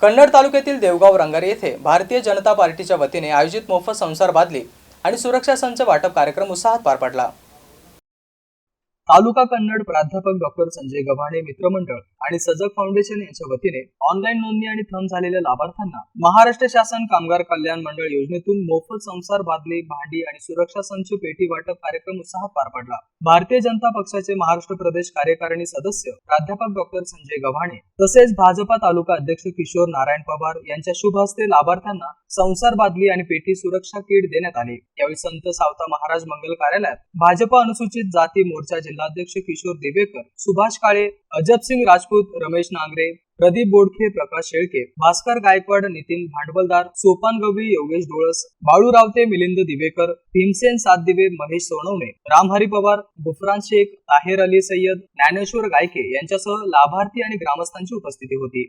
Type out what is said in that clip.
कन्नड तालुक्यातील देवगाव रंगारी येथे भारतीय जनता पार्टीच्या वतीने आयोजित मोफत संसार बादली आणि सुरक्षा संच वाटप कार्यक्रम उत्साहात पार पडला। तालुका कन्नड प्राध्यापक डॉक्टर संजय गव्हाणे मित्रमंडळ आणि सजग फाउंडेशन यांच्या वतीने ऑनलाईन नोंदणी आणि थंब झालेल्या लाभार्थ्यांना महाराष्ट्र शासन कामगार कल्याण मंडळ योजनेतून मोफत संसार बादली, भांडी आणि सुरक्षा संच पेटी वाटप कार्यक्रम उत्साहात पार पडला। भारतीय जनता पक्षाचे महाराष्ट्र प्रदेश कार्यकारिणी सदस्य प्राध्यापक डॉक्टर संजय गव्हाणे तसेच भाजपा तालुका अध्यक्ष किशोर नारायण पवार यांच्या शुभ हस्ते लाभार्थ्यांना संसार बादली आणि पेटी सुरक्षा किट देण्यात आले। यावेळी संत सावता महाराज मंगल कार्यालयात भाजपा अनुसूचित जाती मोर्चा जिल्हाध्यक्ष किशोर दिवेकर, सुभाष काळे, अजबसिंग राजपूत, रमेश नांगरे, प्रदीप बोडखे, प्रकाश शेळके, भास्कर गायकवाड, नितीन भांडवलदार, सोपान गवळी, योगेश डोळस, बाळू रावते, मिलिंद दिवेकर, भीमसेन सातदिवे, महेश सोनवणे, रामहरी पवार, गुफरान शेख, ताहेर अली सय्यद, ज्ञानेश्वर गायके यांच्यासह लाभार्थी आणि ग्रामस्थांची उपस्थिती होती।